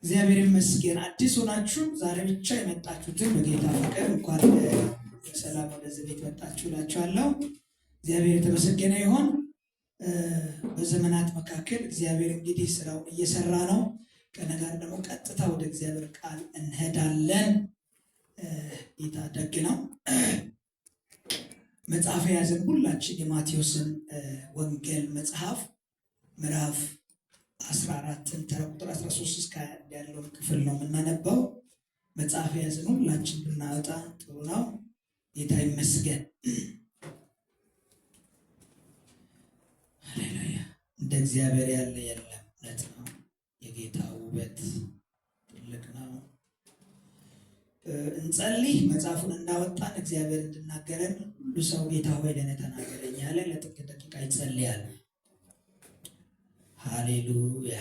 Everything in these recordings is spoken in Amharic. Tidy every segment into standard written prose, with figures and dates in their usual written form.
እግዚአብሔር ይመስገን። አዲስ ሆናችሁ ዛሬ ብቻ የመጣችሁትን በጌታ ፍቅር እንኳን በሰላም ወደዚህ ቤት መጣችሁ እላችኋለሁ። እግዚአብሔር የተመሰገነ ይሁን። በዘመናት መካከል እግዚአብሔር እንግዲህ ስራውን እየሰራ ነው። ከነጋር ደግሞ ቀጥታ ወደ እግዚአብሔር ቃል እንሄዳለን። ጌታ ደግ ነው። መጽሐፍ የያዘን ሁላችን የማቴዎስን ወንጌል መጽሐፍ ምዕራፍ 14 ተራ ቁጥር 13 እስከ 20 ያለውን ክፍል ነው የምናነበው። መጽሐፍ የያዘን ሁላችን ብናወጣ ጥሩ ነው። ጌታ ይመስገን። ሃሌሉያ። እንደ እግዚአብሔር ያለ የለም። እውነት ነው። የጌታ ውበት ትልቅ ነው። እንጸልይ። መጽሐፉን እንዳወጣን እግዚአብሔር እንድናገረን ሁሉ ሰው ጌታ ሆይ ለእኔ ተናገረኝ ያለ ለጥቂት ደቂቃ ይጸልያል። ሃሌሉያ።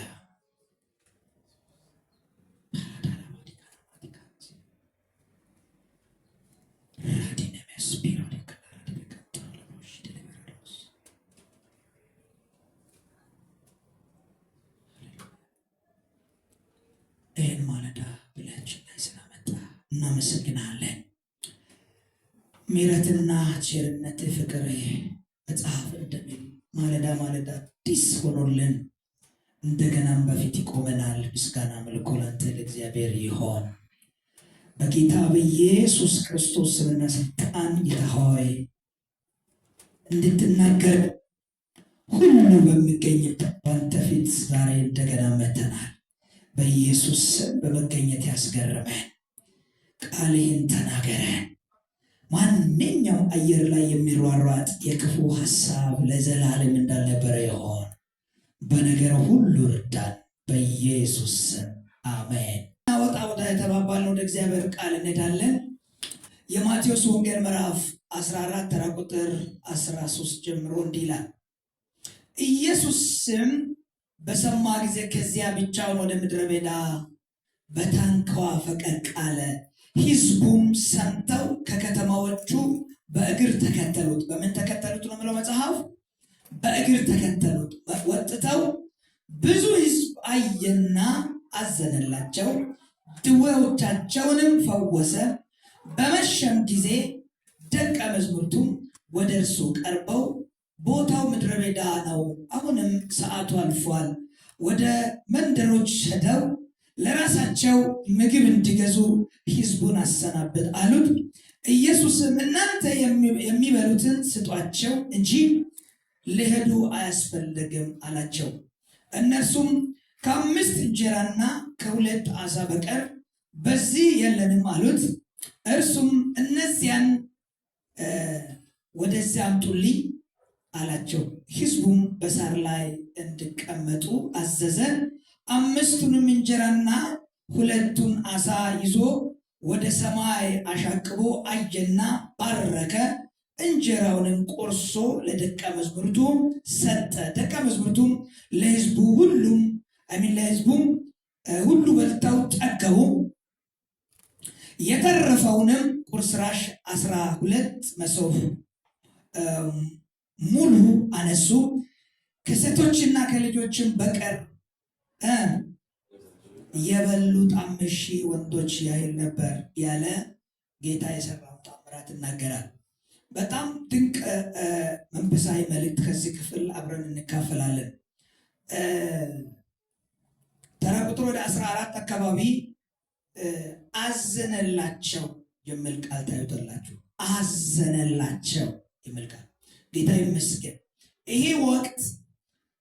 ይህን ማለዳ ብላችን ላይ ስላመጣ እናመሰግናለን። ምሕረትና ቸርነት ፍቅር መጽሐፍ እንደሚል ማለዳ ማለዳ አዲስ ሆኖልን እንደገናም በፊት ይቆመናል። ምስጋና መልኮ ላንተ ለእግዚአብሔር ይሆን። በጌታ በኢየሱስ ክርስቶስ ስምና ስልጣን ጌታ ሆይ እንድትናገር ሁሉ በሚገኝበት ባንተ ፊት ዛሬ እንደገና መተናል። በኢየሱስ ስም በመገኘት ያስገርመን። ቃልህን ተናገረን። ማንኛውም አየር ላይ የሚሯሯጥ የክፉ ሐሳብ ለዘላለም እንዳልነበረ ይሆን። በነገር ሁሉ እርዳን። በኢየሱስ ስም አሜን። ወጣ ወጣ የተባባልነው ወደ እግዚአብሔር ቃል እንሄዳለን። የማቴዎስ ወንጌል ምዕራፍ 14 ተራ ቁጥር 13 ጀምሮ እንዲህ ይላል። ኢየሱስም በሰማ ጊዜ ከዚያ ብቻውን ወደ ምድረ በዳ በታንኳ ፈቀቅ አለ። ሕዝቡም ሰምተው ከከተማዎቹ በእግር ተከተሉት። በምን ተከተሉት ነው የሚለው መጽሐፍ? በእግር ተከተሉት። ወጥተው ብዙ ሕዝብ አየና አዘነላቸው፣ ድዌዎቻቸውንም ፈወሰ። በመሸም ጊዜ ደቀ መዛሙርቱም ወደ እርሱ ቀርበው ቦታው ምድረ በዳ ነው፣ አሁንም ሰዓቱ አልፏል፣ ወደ መንደሮች ሄደው ለራሳቸው ምግብ እንዲገዙ ሕዝቡን አሰናብት አሉት። ኢየሱስም እናንተ የሚበሉትን ስጧቸው እንጂ ሊሄዱ አያስፈልግም አላቸው። እነርሱም ከ5 እንጀራና ከ2 ዓሣ በቀር በዚህ የለንም አሉት። እርሱም እነዚያን ወደዚያ አምጡልኝ አላቸው። ሕዝቡም በሳር ላይ እንዲቀመጡ አዘዘ። 5ቱንም እንጀራና 2ቱን ዓሣ ይዞ ወደ ሰማይ አሻቅቦ አየና ባረከ። እንጀራውንም ቆርሶ ለደቀ መዛሙርቱ ሰጠ። ደቀ መዛሙርቱም ለሕዝቡ ሁሉ በልተው ጠገቡ። የተረፈውንም ቁርስራሽ 12 መሶብ ሙሉ አነሱ። ከሴቶችና ከልጆችም በቀር የበሉት 5,000 ወንዶች ያህል ነበር ያለ ጌታ የሰራው ተአምራት ይናገራል። በጣም ድንቅ መንፈሳዊ መልእክት ከዚህ ክፍል አብረን እንካፈላለን። ተራ ቁጥር ወደ 14 አካባቢ አዘነላቸው የሚል ቃል ታዩታላችሁ። አዘነላቸው የሚል ቃል ጌታ ይመስገን። ይሄ ወቅት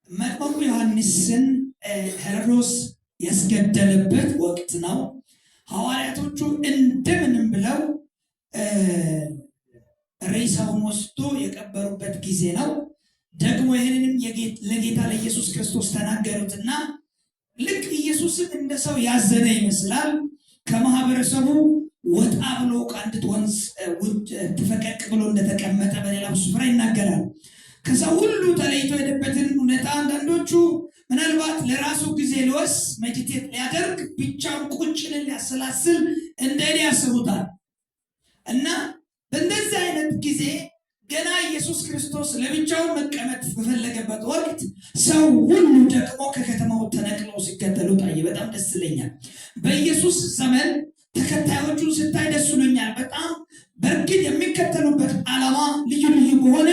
መጥምቁ ዮሐንስን ሄሮድስ ያስገደለበት ወቅት ነው። ሐዋርያቶቹ እንደምንም ብለው ሬሳውን ወስዶ የቀበሩበት ጊዜ ነው። ደግሞ ይህንንም ለጌታ ለኢየሱስ ክርስቶስ ተናገሩትና ልክ ኢየሱስን እንደ ሰው ያዘነ ይመስላል። ከማህበረሰቡ ወጣ ብሎ ከአንዲት ወንዝ ፈቀቅ ብሎ እንደተቀመጠ በሌላ ስፍራ ይናገራል። ከዛ ሁሉ ተለይቶ የሄደበትን ሁኔታ አንዳንዶቹ ምናልባት ለራሱ ጊዜ ሊወስ ሜዲቴት ሊያደርግ ብቻውን ቁጭን ሊያሰላስል እንደኔ ያስቡታል። እና በእንደዚህ አይነት ጊዜ ገና ኢየሱስ ክርስቶስ ለብቻው መቀመጥ በፈለገበት ወቅት ሰው ሁሉ ደግሞ ከከተማው ተነቅለው ሲከተሉ ታየ። በጣም ደስ ይለኛል። በኢየሱስ ዘመን ተከታዮቹን ስታይ ደስ ይለኛል በጣም። በእርግጥ የሚከተሉበት ዓላማ ልዩ ልዩ በሆነ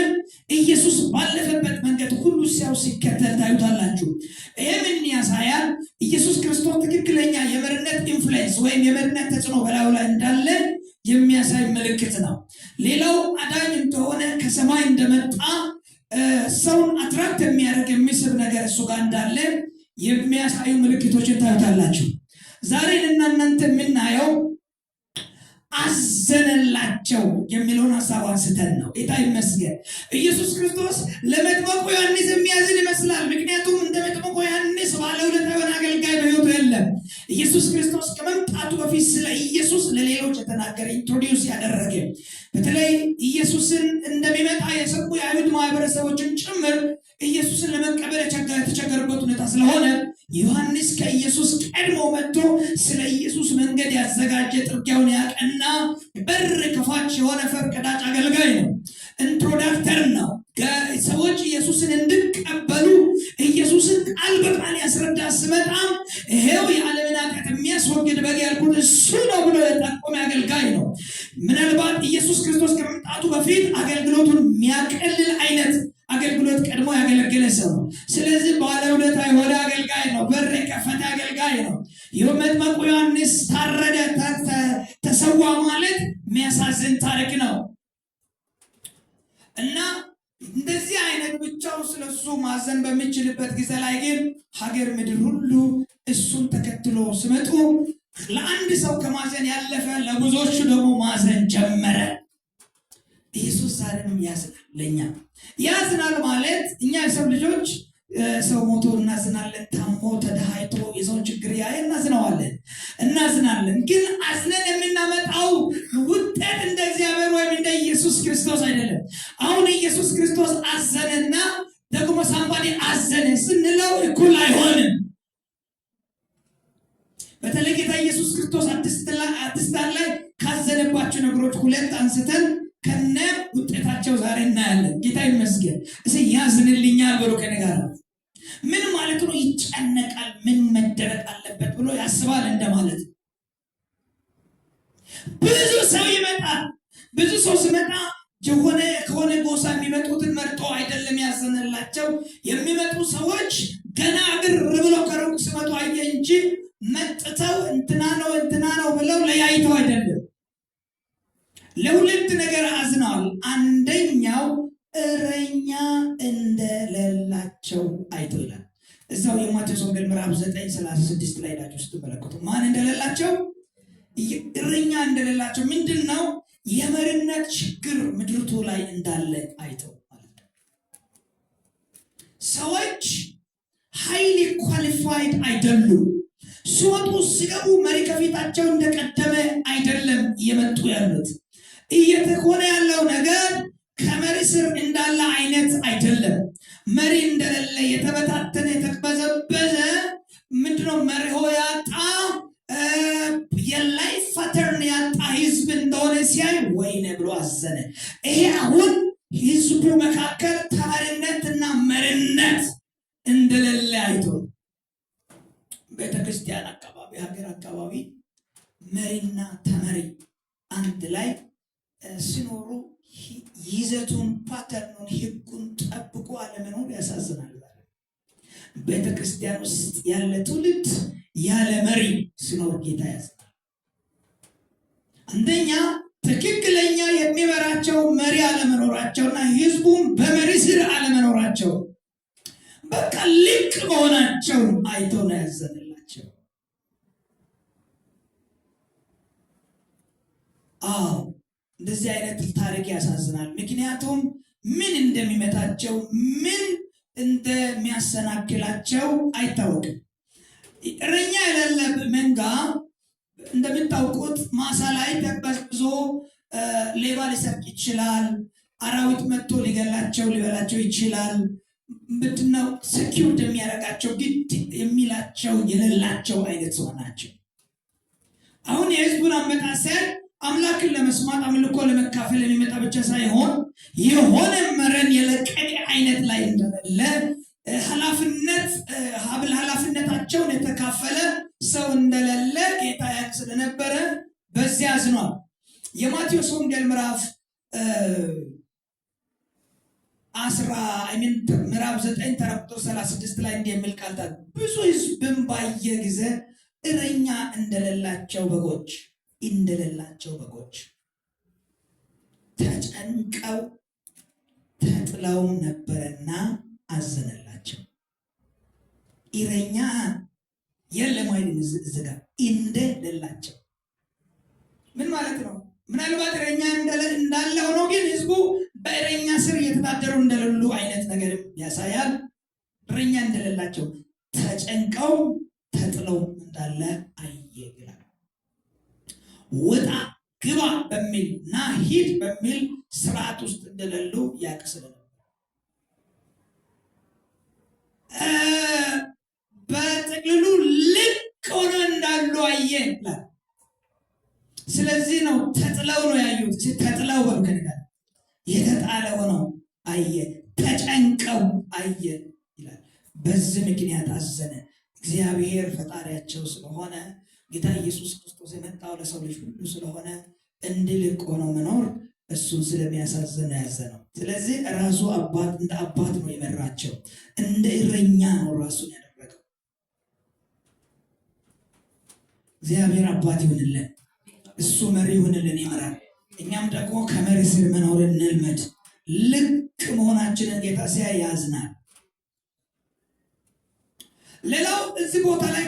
ኢየሱስ ባለፈበት መንገድ ሁሉ ሰው ሲከተል ታዩታላችሁ። ይሄ ምን ያሳያል? ኢየሱስ ክርስቶስ ትክክለኛ የመሪነት ኢንፍሉዌንስ ወይም የመሪነት ተጽዕኖ በላዩ ላይ እንዳለ የሚያሳይ ምልክት ነው። ሌላው አዳኝ እንደሆነ ከሰማይ እንደመጣ ሰውን አትራክት የሚያደርግ የሚስብ ነገር እሱ ጋር እንዳለ የሚያሳዩ ምልክቶችን ታዩታላችሁ። ዛሬ ለእናንተ የምናየው አዘነላቸው የሚለውን ሐሳብ አንስተን ነው። ጌታ ይመስገን። ኢየሱስ ክርስቶስ ለመጥምቁ ዮሐንስ የሚያዝን ይመስላል። ምክንያቱም እንደ መጥምቁ ዮሐንስ ባለውለታ የሆነ አገልጋይ በሕይወቱ የለም። ኢየሱስ ክርስቶስ ከመምጣቱ በፊት ስለ ኢየሱስ ለሌሎች የተናገረ ኢንትሮዲውስ ያደረገ በተለይ ኢየሱስን እንደሚመጣ የሰሙ የአይሁድ ማህበረሰቦችን ጭምር ኢየሱስን ለመቀበል የተቸገሩበት ሁኔታ ስለሆነ ዮሐንስ ከኢየሱስ ቀድሞ መጥቶ ስለ ኢየሱስ መንገድ ያዘጋጀ ጥርጊያውን ያቀና በር ከፋች የሆነ ፈርቀዳጭ አገልጋይ ነው። ኢንትሮዳክተር ነው። ሰዎች ኢየሱስን እንዲቀበሉ ኢየሱስን ቃል በቃል ያስረዳ ስመጣ ይሄው የዓለምን ኃጢአት የሚያስወግድ በግ ያልኩት እሱ ነው ብሎ የጠቆመ አገልጋይ ነው። ምናልባት ኢየሱስ ክርስቶስ ከመምጣቱ በፊት አገልግሎቱን የሚያቀልል አይነት አገልግሎት ቀድሞ ያገለገለ ሰው ነው። ስለዚህ ባለውለታ የሆነ አገልጋይ ነው። በር የከፈተ አገልጋይ ነው። መጥምቁ ዮሐንስ ታረደ፣ ተሰዋ ማለት የሚያሳዝን ታሪክ ነው እና እንደዚህ አይነት ብቻው ስለሱ ማዘን በሚችልበት ጊዜ ላይ ግን ሀገር ምድር ሁሉ እሱን ተከትሎ ሲመጡ ለአንድ ሰው ከማዘን ያለፈ ለብዙዎቹ ደግሞ ማዘን ጀመረ። ኢየሱስ ዛሬም ያዝናል። ለኛ ያዝናል ማለት እኛ የሰው ልጆች ሰው ሞቶ እናዝናለን፣ ታሞ ተደሃይቶ የሰው ችግር ያየ እናዝናለን። ግን አዝነን የምናመጣው ውጤት እንደ እግዚአብሔር ወይም እንደ ኢየሱስ ክርስቶስ አይደለም። አሁን ኢየሱስ ክርስቶስ አዘነና ደግሞ ሳምባዲ አዘነ ስንለው እኩል አይሆንም። በተለይ ጌታ ኢየሱስ ክርስቶስ አትስታን ላይ ካዘነባቸው ነገሮች ሁለት አንስተን ከነ ውጤታቸው ዛሬ እናያለን። ጌታ ይመስገን። ያዝንልኛል ብሎ ከነጋራ ምን ማለት ነው? ይጨነቃል። ምን መደረግ አለበት ብሎ ያስባል እንደማለት። ብዙ ሰው ይመጣል። ብዙ ሰው ሲመጣ ከሆነ ጎሳ የሚመጡትን መርጦ አይደለም ያዘነላቸው። የሚመጡ ሰዎች ገና እግር ብለው ከሩቅ ሲመጡ አየ እንጂ መጥተው እንትና ነው ብለው ለያይተው አይደለም። ለሁለት ነገር አዝነዋል። አንደኛው እረኛ እንደሌላቸው አይቶ ይላል። እዛው የማቴዎስ ወንጌል ምዕራፍ 9:36 ላይ ሄዳችሁ ስትመለከቱ ማን እንደሌላቸው? እረኛ እንደሌላቸው። ምንድን ነው? የመሪነት ችግር ምድርቱ ላይ እንዳለ አይተው ማለት ነው። ሰዎች ሃይሊ ኳሊፋይድ አይደሉም። ሲወጡ ሲገቡ መሪ ከፊታቸው እንደቀደመ አይደለም እየመጡ ያሉት። እየተኮነ ያለው ነገር ከመሪ ስር እንዳለ አይነት አይደለም። መሪ እንደሌለ የተበታተነ የተበዘበዘ ምንድነው መሪሆ ያጣ የላይፍ ፓተርን ያጣ ህዝብ እንደሆነ ሲያይ ወይኔ ብሎ አዘነ። ይሄ አሁን ህዝቡ መካከል ተመሪነትና መሪነት እንደሌለ አይቶ ቤተክርስቲያን አካባቢ ሀገር አካባቢ መሪና ተመሪ አንድ ላይ ሲኖሩ ይዘቱን ፓተርኑን ህጉን ጠብቆ አለመኖር ያሳዝናል። ቤተክርስቲያን ውስጥ ያለ ትውልድ ያለ መሪ ሲኖር ጌታ ያዝናል። አንደኛ ትክክለኛ የሚመራቸው መሪ አለመኖራቸውና ህዝቡን በመሪ ስር አለመኖራቸው በቃ ልቅ መሆናቸው አይቶ ነው ያዘነላቸው። እንደዚህ አይነት ታሪክ ያሳዝናል። ምክንያቱም ምን እንደሚመታቸው ምን እንደሚያሰናክላቸው አይታወቅም። እረኛ የሌለ መንጋ እንደምታውቁት ማሳ ላይ ተበዝብዞ ሌባ ሊሰርቅ ይችላል። አራዊት መጥቶ ሊበላቸው ይችላል። ምንድነው ሰኪው እንደሚያደርጋቸው ግድ የሚላቸው የሌላቸው አይነት ሰው ናቸው። አሁን የህዝቡን አመጣሰር አምላክን ለመስማት አምልኮ ለመካፈል የሚመጣ ብቻ ሳይሆን የሆነ መረን የለቀቀ አይነት ላይ እንደሌለ ኃላፊነታቸውን የተካፈለ ሰው እንደሌለ ጌታ ያውቅ ስለነበረ በዚያ አዝኗል። የማቴዎስ ወንጌል ምዕራፍ 9 ተራ ቁጥር 36 ላይ እንዲህ የሚል ቃል ታዲያ ብዙ ሕዝብም ባየ ጊዜ እረኛ እንደሌላቸው በጎች ተጨንቀው ተጥለውም ነበረና አዘነላቸው። እረኛ የለም አይደል? ዝጋ እንደሌላቸው ምን ማለት ነው? ምናልባት እረኛ እንዳለ ሆኖ ግን ህዝቡ በእረኛ ስር እየተዳደሩ እንደሌሉ አይነት ነገር ያሳያል። እረኛ እንደሌላቸው ተጨንቀው ተጥለው እንዳለ አየ ይላል። ወጣ ግባ በሚል እና ሂድ በሚል ስርዓት ውስጥ እንደሌሉ ያቅስል ነው። በጥቅልሉ ልቅ ሆኖ እንዳሉ አየ ይላል። ስለዚህ ነው ተጥለው ነው ያዩት። ተጥለው በምክንያት የተጣለ ሆነው አየ፣ ተጨንቀው አየ ይላል። በዚህ ምክንያት አዘነ። እግዚአብሔር ፈጣሪያቸው ስለሆነ ጌታ ኢየሱስ ክርስቶስ የመጣው ለሰው ልጅ ሁሉ ስለሆነ እንዲልቅ ሆነው መኖር እሱን ስለሚያሳዝን ያዘነው። ስለዚህ ራሱ እንደ አባት ነው የመራቸው፣ እንደ እረኛ ነው ራሱን ያደረገው። እግዚአብሔር አባት ይሁንልን፣ እሱ መሪ ይሁንልን፣ ይመራል። እኛም ደግሞ ከመሪ ስር መኖርን እንልመድ። ልክ መሆናችንን ጌታ ሲያይ ያዝናል። ሌላው እዚህ ቦታ ላይ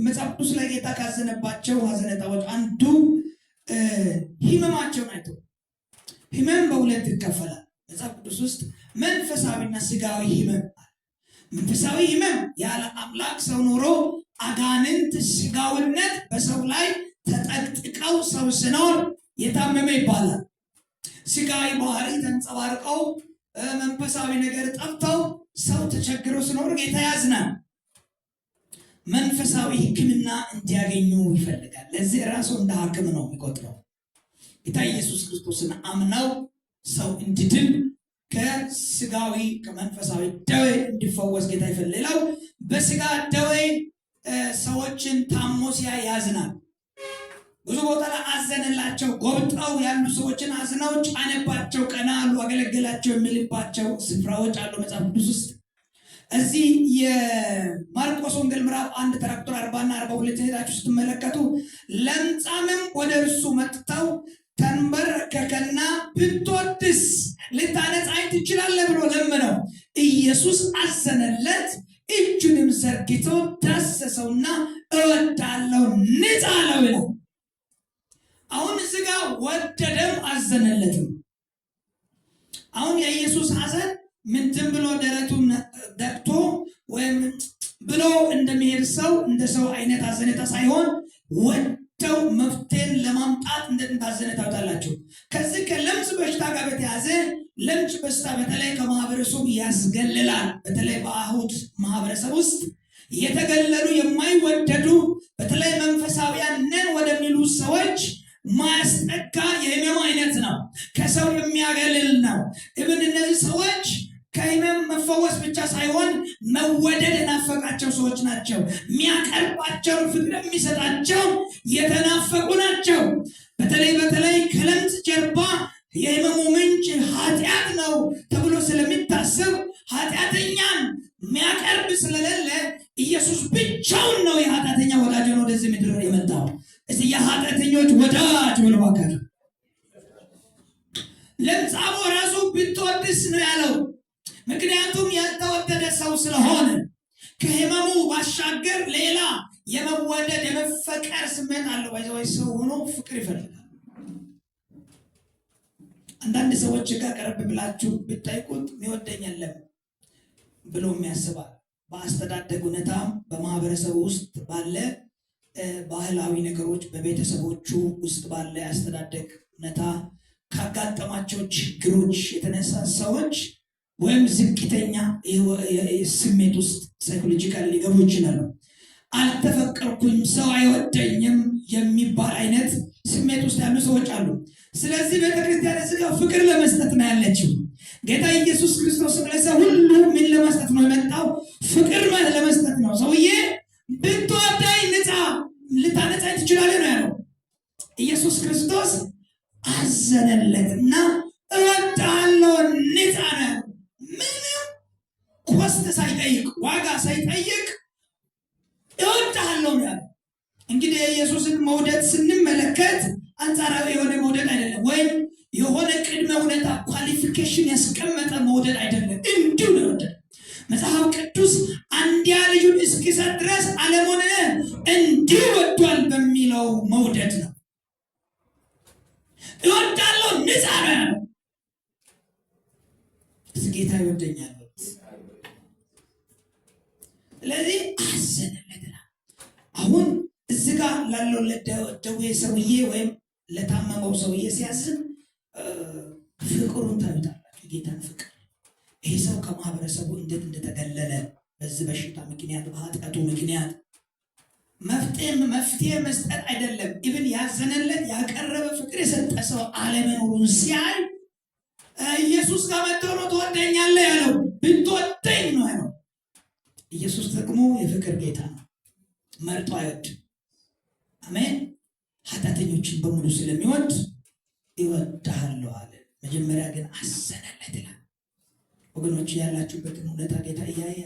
መጽሐፍ ቅዱስ ላይ ጌታ ካዘነባቸው ሐዘኔታዎች አንዱ ሕመማቸውን አይቶ፣ ሕመም በሁለት ይከፈላል መጽሐፍ ቅዱስ ውስጥ መንፈሳዊና ስጋዊ ሕመም። መንፈሳዊ ሕመም ያለ አምላክ ሰው ኖሮ አጋንንት ስጋዊነት በሰው ላይ ተጠቅጥቀው ሰው ሲኖር የታመመ ይባላል። ስጋዊ ባህሪ ተንጸባርቀው መንፈሳዊ ነገር ጠፍተው ሰው ተቸግሮ ሲኖር ጌታ ያዝናል። መንፈሳዊ ሕክምና እንዲያገኙ ይፈልጋል። ለዚህ ራሱ እንደ ሐኪም ነው የሚቆጥረው። ጌታ ኢየሱስ ክርስቶስን አምነው ሰው እንዲድን ከስጋዊ ከመንፈሳዊ ደዌ እንዲፈወስ ጌታ ይፈልጋል። በስጋ ደዌ ሰዎችን ታሞ ሲያይ ያዝናል። ብዙ ቦታ ላይ አዘነላቸው። ጎብጠው ያሉ ሰዎችን አዝነው ጫነባቸው፣ ቀና አሉ፣ አገለገላቸው የሚልባቸው ስፍራዎች አሉ መጽሐፍ ቅዱስ ውስጥ። እዚህ የማርቆስ ወንጌል ምዕራፍ 1 ተራ ቁጥር 40 እና 42 ሄዳችሁ ስትመለከቱ ለምጻምም ወደ እርሱ መጥተው ተንበረከከና ብትወድስ ልታነጻኝ ትችላለህ ብሎ ለመነው። ኢየሱስ አዘነለት፣ እጁንም ዘርግቶ ዳሰሰውና እወዳለሁ ንጻ አለው ይላል። አሁን እዚህ ጋር ወደደም አዘነለትም። አሁን የኢየሱስ ሐዘን ምንድን ብሎ ደረቱን ደቅቶ ወይም ብሎ እንደሚሄድ ሰው እንደ ሰው አይነት ሐዘኔታ ሳይሆን ወደው መፍትሄን ለማምጣት እንደታዘነ ታውቃላችሁ። ከዚህ ከለምጽ በሽታ ጋር በተያዘ ለምጽ በሽታ በተለይ ከማህበረሰቡ ያስገልላል። በተለይ በአይሁድ ማህበረሰብ ውስጥ የተገለሉ የማይወደዱ በተለይ መንፈሳውያን ነን ወደሚሉ ሰዎች ማስጠጋ የህመም አይነት ነው። ከሰው የሚያገልል ነው። እነዚህ ሰዎች ከህመም መፈወስ ብቻ ሳይሆን መወደድ የናፈቃቸው ሰዎች ናቸው። የሚያቀርባቸውን ፍቅር የሚሰጣቸው የተናፈቁ ናቸው። በተለይ ከለምጽ ጀርባ የህመሙ ምንጭ ኃጢአት ነው ተብሎ ስለሚታሰብ ኃጢአተኛን የሚያቀርብ ስለሌለ ኢየሱስ ብቻውን ነው የኃጢአተኛ ወዳጅ ነው ወደዚህ ምድር የመጣው። እስቲ የኃጢአተኞች ወዳጅ ብሎ ባካችሁ። ለምጻሙ ራሱ ብትወድስ ነው ያለው። ምክንያቱም ያልተወደደ ሰው ስለሆነ ከህመሙ ባሻገር ሌላ የመወደድ የመፈቀር ስሜት አለው። ወይ ሰው ሆኖ ፍቅር ይፈልጋል። አንዳንድ ሰዎች ጋር ቀረብ ብላችሁ ብታይቁት የሚወደኝ የለም ብሎ የሚያስባል። በአስተዳደግ ሁኔታም በማህበረሰቡ ውስጥ ባለ ባህላዊ ነገሮች በቤተሰቦቹ ውስጥ ባለ አስተዳደግ ሁኔታ ካጋጠማቸው ችግሮች የተነሳ ሰዎች ወይም ዝቅተኛ ስሜት ውስጥ ሳይኮሎጂካል ሊገቡ ይችላሉ። አልተፈቀርኩም፣ ሰው አይወደኝም የሚባል አይነት ስሜት ስሜት ውስጥ ያሉ ሰዎች አሉ። ስለዚህ ቤተክርስቲያን እዚህ ፍቅር ለመስጠት ነው ያለችው። ጌታ ኢየሱስ ክርስቶስ ለሰው ሁሉ ምን ለመስጠት ነው የመጣው? ፍቅር ለመስጠት ነው። ሰውዬ ብትወደኝ ንጻ ልታነጻኝ ትችላለህ ነው ያለው። ኢየሱስ ክርስቶስ አዘነለትና እወድሃለሁ ንጻ ነው። ምንም ኮስት ሳይጠይቅ ዋጋ ሳይጠይቅ እወድሃለሁ ነው ያለው። እንግዲህ የኢየሱስን መውደድ ስንመለከት አንጻራዊ የሆነ መውደድ አይደለም፣ ወይም የሆነ ቅድመ ሁኔታ ኳሊፊኬሽን ያስቀመጠ መውደድ አይደለም። እንዲሁ ነው የወደደ። መጽሐፍ ቅዱስ አንድያ ልጁን እስኪሰጥ ድረስ ዓለሙን እንዲሁ ወዷል በሚለው መውደድ ነው። እወዳለሁ ንጻ ነው ያለው። ጌታ ይወደኛል። ስለዚህ አዘነለት። አሁን እዚህ ጋር ላለው ለደዌ ሰውዬ ወይም ለታመመው ሰውዬ ሲያዝን ፍቅሩን ታዩታላችሁ፣ ጌታን ፍቅር። ይሄ ሰው ከማህበረሰቡ እንዴት እንደተገለለ በዚህ በሽታ ምክንያት፣ በኃጢአቱ ምክንያት መፍትሄ መስጠት አይደለም፣ ኢቭን ያዘነለት ያቀረበ ፍቅር የሰጠ ሰው አለመኖሩን ሲያይ ኢየሱስ ጋር መጥቶ ነው ትወደኛለህ ያለው። ብትወደኝ ነው ያለው። ኢየሱስ ደግሞ የፍቅር ጌታ ነው፣ መርጦ አይወድም። አሜን። ኃጢአተኞችን በሙሉ ስለሚወድ ይወድሃለሁ አለ። መጀመሪያ ግን አዘነለት ይላል። ወገኖች ያላችሁበትን ሁኔታ ጌታ እያየ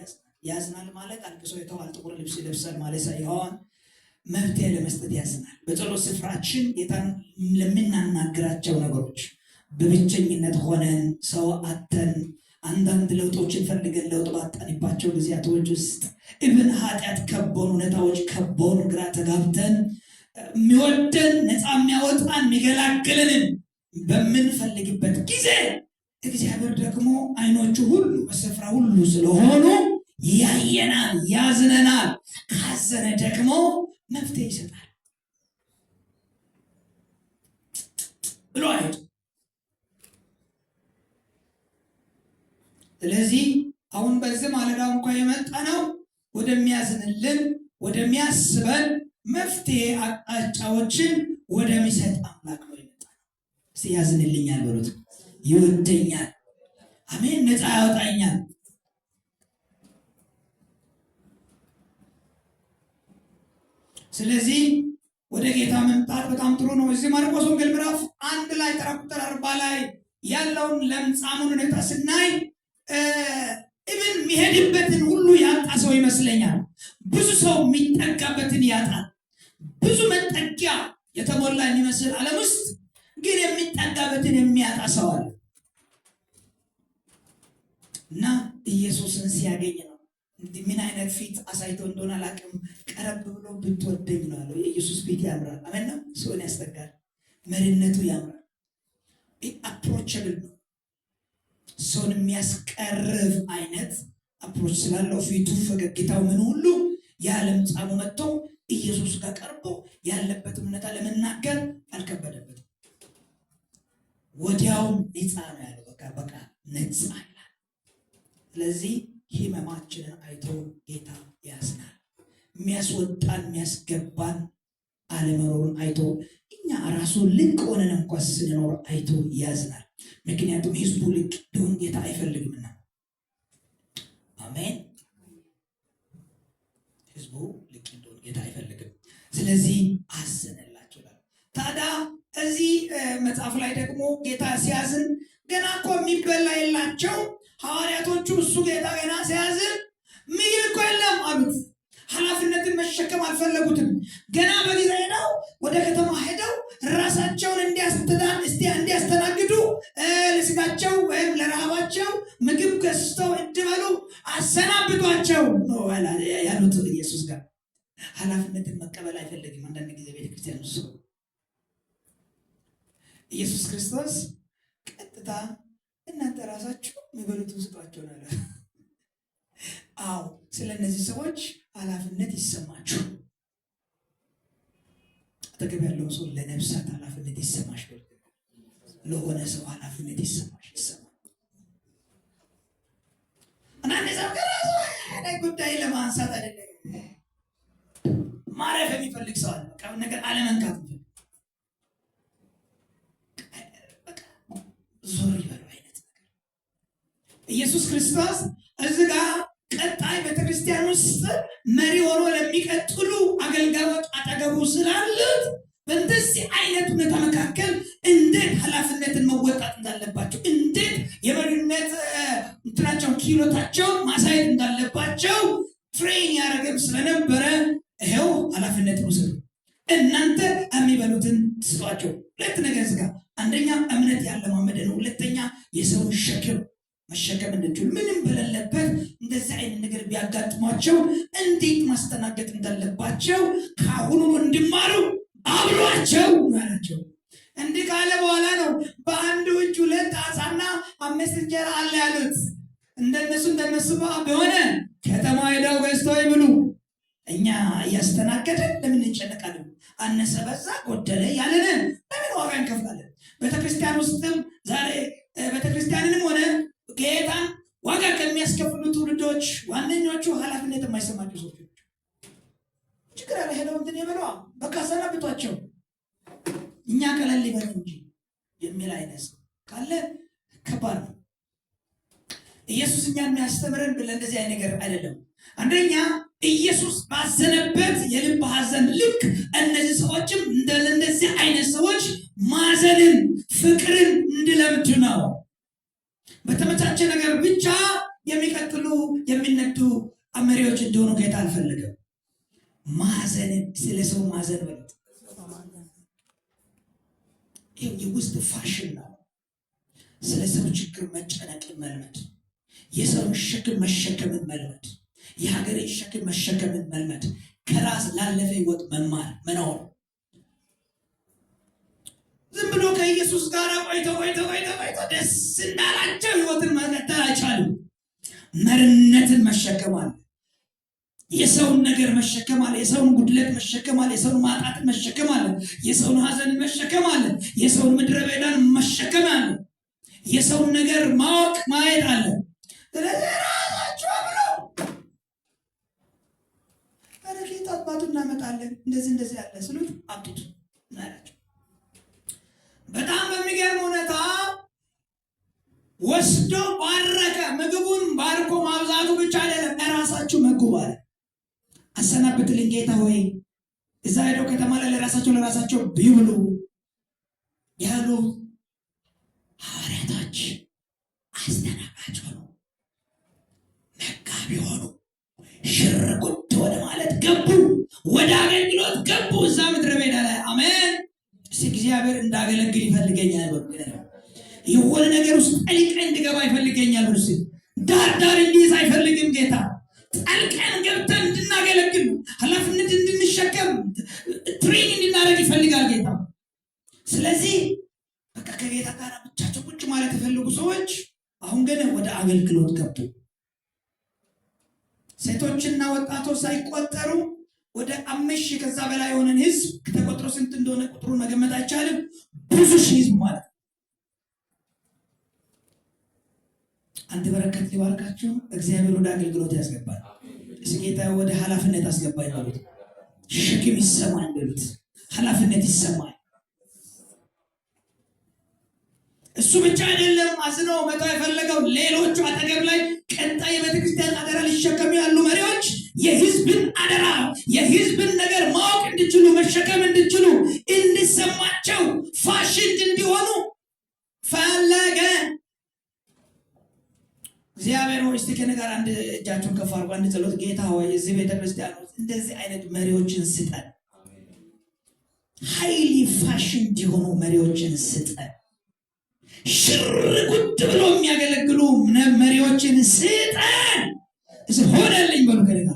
ያዝናል ማለት አልቅሶ የተዋል ጥቁር ልብስ ይለብሳል ማለት ሳይሆን መፍትሄ ለመስጠት ያዝናል። በጸሎት ስፍራችን ጌታን ለምናናግራቸው ነገሮች በብቸኝነት ሆነን ሰው አተን አንዳንድ ለውጦችን ፈልገን ለውጥ ባጣንባቸው ጊዜያቶች ውስጥ ኢብን ኃጢአት ከቦን ሁኔታዎች ከቦን ግራ ተጋብተን የሚወደን ነፃ የሚያወጣን የሚገላግለንን በምንፈልግበት ጊዜ እግዚአብሔር ደግሞ አይኖቹ ሁሉ በስፍራ ሁሉ ስለሆኑ ያየናል፣ ያዝነናል። ካዘነ ደግሞ መፍትሄ ይሰጣል ብሎ አይደል? ስለዚህ አሁን በዚህ ማለዳ እንኳን የመጣ ነው ወደሚያዝንልን ወደሚያስበን መፍትሄ አቅጣጫዎችን ወደሚሰጥ አምላክ ነው የመጣ ነው። እስቲ ያዝንልኛል በሉት። ይወደኛል፣ አሜን፣ ነፃ ያወጣኛል። ስለዚህ ወደ ጌታ መምጣት በጣም ጥሩ ነው። እዚህ ማርቆስ ወንጌል ምዕራፍ 1 ላይ ቁጥር 40 ላይ ያለውን ለምጻሙን ሁኔታ ስናይ ኢብን የሚሄድበትን ሁሉ ያጣ ሰው ይመስለኛል። ብዙ ሰው የሚጠጋበትን ያጣል። ብዙ መጠጊያ የተሞላ የሚመስል ዓለም ውስጥ ግን የሚጠጋበትን የሚያጣ ሰው አለ እና ኢየሱስን ሲያገኝ ነው ምን አይነት ፊት አሳይቶ እንደሆነ አላውቅም። ቀረብ ብሎ ብትወደኝ ነው አለው። የኢየሱስ ፊት ያምራል። አሜን ነው። ሰውን ያስጠጋል። መሪነቱ ያምራል። አፕሮቸብል ነው። ሰውን የሚያስቀርብ አይነት አፕሮች ስላለው ፊቱ፣ ፈገግታው፣ ምን ሁሉ የዓለም ጻሙ መጥቶ ኢየሱስ ጋር ቀርቦ ያለበት እምነታ ለመናገር አልከበደበትም። ወዲያው ነፃ ነው ያለው። በቃ ነፃ ይላል። ስለዚህ ህመማችንን አይቶ ጌታ ያዝናል። የሚያስወጣን የሚያስገባን አለመኖሩን አይቶ እኛ ራሱ ልቅ ሆነን እንኳን ስንኖር አይቶ ያዝናል። ምክንያቱም ህዝቡ ልቅ ሊሆን ጌታ አይፈልግምና። አሜን። ህዝቡ ልቅ ሊሆን ጌታ አይፈልግም። ስለዚህ አዘነላቸው። ታዲያ እዚህ መጽሐፍ ላይ ደግሞ ጌታ ሲያዝን ገና እኮ የሚበላ የላቸው ሐዋርያቶቹ። እሱ ጌታ ገና ሲያዝን ምግብ እኮ የለም አሉት። ኃላፊነትን መሸከም አልፈለጉትም። ገና በጊዜ ሄደው ወደ ከተማ ሄደው ራሳቸውን እንዲያስተናግዱ ለስጋቸው ወይም ለረሃባቸው ምግብ ገዝተው እንዲበሉ አሰናብቷቸው ነው ያሉት። ኢየሱስ ጋር ኃላፊነትን መቀበል አይፈልግም። አንዳንድ ጊዜ ቤተክርስቲያን ውስጥ ኢየሱስ ክርስቶስ ቀጥታ እናንተ ራሳችሁ የሚበሉትን ስጧቸው ነው። አዎ፣ ስለ እነዚህ ሰዎች ኃላፊነት ይሰማችሁ። አጠገብ ያለው ሰው ለነፍሳት ኃላፊነት ይሰማሽ፣ ለሆነ ሰው ኃላፊነት ይሰማሽ። አንዳንድ ሰው ከራሱ ጉዳይ ለማንሳት አይደለም ማረፍ የሚፈልግ ሰው አለ። ነገር አለመንካት ዞር ይበሉ አይነት ነገር ኢየሱስ ክርስቶስ እዚህ ጋር ቀጣይ ቤተክርስቲያን ውስጥ መሪ ሆኖ ለሚቀጥሉ አገልጋዮች አጠገቡ ስላሉት በእንደዚህ አይነት ሁኔታ መካከል እንዴት ኃላፊነትን መወጣት እንዳለባቸው እንዴት የመሪነት እንትናቸውን ኪሎታቸውን ማሳየት እንዳለባቸው ትሬን ያደረገም ስለነበረ ይኸው ኃላፊነትን ውሰዱ፣ እናንተ የሚበሉትን ስጧቸው። ሁለት ነገር እዚህ ጋር አንደኛ እምነት ያለማመድ ነው። ሁለተኛ የሰውን ሸክም መሸከም እንድችሉ ምንም በሌለበት እንደዚህ አይነት ነገር ቢያጋጥሟቸው እንዴት ማስተናገድ እንዳለባቸው ከአሁኑ እንዲማሩ አብሏቸው ማለቸው። እንዲህ ካለ በኋላ ነው በአንድ እጅ 2 ዓሣና 5 እንጀራ አለ ያሉት። እንደነሱ ቢሆን ከተማ ሄደው ገዝተው ይብሉ። እኛ እያስተናገድን ለምን እንጨነቃለን? አነሰ በዛ ጎደለ ያለን ለምን ዋጋ እንከፍላለን? ቤተክርስቲያን ውስጥም ዛሬ ቤተክርስቲያንንም ሆነ ጌታን ዋጋ ከሚያስከፍሉ ትውልዶች ዋነኞቹ ኃላፊነት የማይሰማቸው ሰዎች ችግር አለ። ሄደው እንትን ይበሉ በቃ ሰናብቷቸው እኛ ቀለል ይበል እንጂ የሚል አይነት ካለ ከባድ ነው። ኢየሱስ እኛን የሚያስተምረን እንደዚህ አይነት ነገር አይደለም። አንደኛ ኢየሱስ ባዘነበት የልብ ሐዘን ልክ እነዚህ ሰዎችም እንደዚህ አይነት ሰዎች ማዘንን ፍቅርን እንዲለምዱ ነው። በተመቻቸ ነገር ብቻ የሚቀጥሉ የሚነዱ መሪዎች እንደሆኑ ጌታ አልፈለገም። ማዘንን ስለ ሰው ማዘን በሉት የውስጥ ፋሽን ነው። ስለ ሰው ችግር መጨነቅን መልመድ፣ የሰውን ሸክም መሸከምን መልመድ፣ የሀገሬን ሸክም መሸከምን መልመድ፣ ከራስ ላለፈ ህይወት መማር መኖር። ዝም ብሎ ከኢየሱስ ጋር ቆይቶ ደስ እንዳላቸው ህይወትን መቀጠል አይቻልም። መርነትን መሸከም አለ። የሰውን ነገር መሸከም አለ። የሰውን ጉድለት መሸከም አለ። የሰውን ማጣትን መሸከም አለ። የሰውን ሀዘንን መሸከም አለ። የሰውን ምድረ በዳን መሸከም አለ። የሰውን ነገር ማወቅ ማየት አለ። ስለዚህ ራሳቸው ብሎ አረጌታ አባቱ እናመጣለን እንደዚህ ያለ ስሉት አብዱት ናላቸው። በጣም በሚገርም ሁኔታ ወስዶ ባረከ። ምግቡን ባርኮ ማብዛቱ ብቻ አይደለም፣ እራሳችሁ መግቡ አለ። አሰናብትልኝ ጌታ ሆይ እዛ ሄደው ከተማ ላይ ለራሳቸው ቢብሉ ያሉ ሐዋርያቶች አስተናጋጅ ሆኑ፣ መጋቢ ሆኑ፣ ሽር ጉድ ወደ ማለት ገቡ፣ ወደ አገልግሎት ገቡ። እዛ ምድረ በዳ ላይ አሜን። እግዚአብሔር እንዳገለግል ይፈልገኛል። የሆነ ነገር ውስጥ ጠልቀን እንድገባ ይፈልገኛል። ዳር እንዲይዝ አይፈልግም ጌታ። ጠልቀን ገብተን እንድናገለግል ኃላፊነት እንድንሸከም ትሬን እንድናደርግ ይፈልጋል ጌታ። ስለዚህ በቃ ከጌታ ጋር ብቻቸው ቁጭ ማለት የፈልጉ ሰዎች አሁን ግን ወደ አገልግሎት ገቡ። ሴቶችና ወጣቶች ሳይቆጠሩ ወደ 5,000 ከዛ በላይ የሆነን ህዝብ ተቆጥሮ ስንት እንደሆነ ቁጥሩን መገመት አይቻልም። ብዙ ሺህ ህዝብ ማለት አንድ በረከት ሊባርካችሁ እግዚአብሔር ወደ አገልግሎት ያስገባል። ጌታ ወደ ኃላፊነት አስገባኝ ማለት ሸክም ይሰማል በሉት፣ ኃላፊነት ይሰማል። እሱ ብቻ አይደለም አዝኖ መተው የፈለገው ሌሎቹ አጠገብ ላይ ቀጣይ የቤተክርስቲያን አደራ ሊሸከሙ ያሉ መሪዎች የህዝብን አደራ የህዝብን ነገር ማወቅ እንዲችሉ መሸከም እንዲችሉ እንዲሰማቸው ፋሽን እንዲሆኑ ፈለገ። እግዚአብሔር ሆይ እስቲ ከእኔ ጋር አንድ እጃችሁን ከፍ አድርጉ፣ አንድ ጸሎት። ጌታ ሆይ እዚህ ቤተክርስቲያን እንደዚህ አይነት መሪዎችን ስጠን፣ ሃይሊ ፋሽን እንዲሆኑ መሪዎችን ስጠን፣ ሽር ጉድ ብሎ የሚያገለግሉ መሪዎችን ስጠን። ሆነልኝ በሉ ከደጋ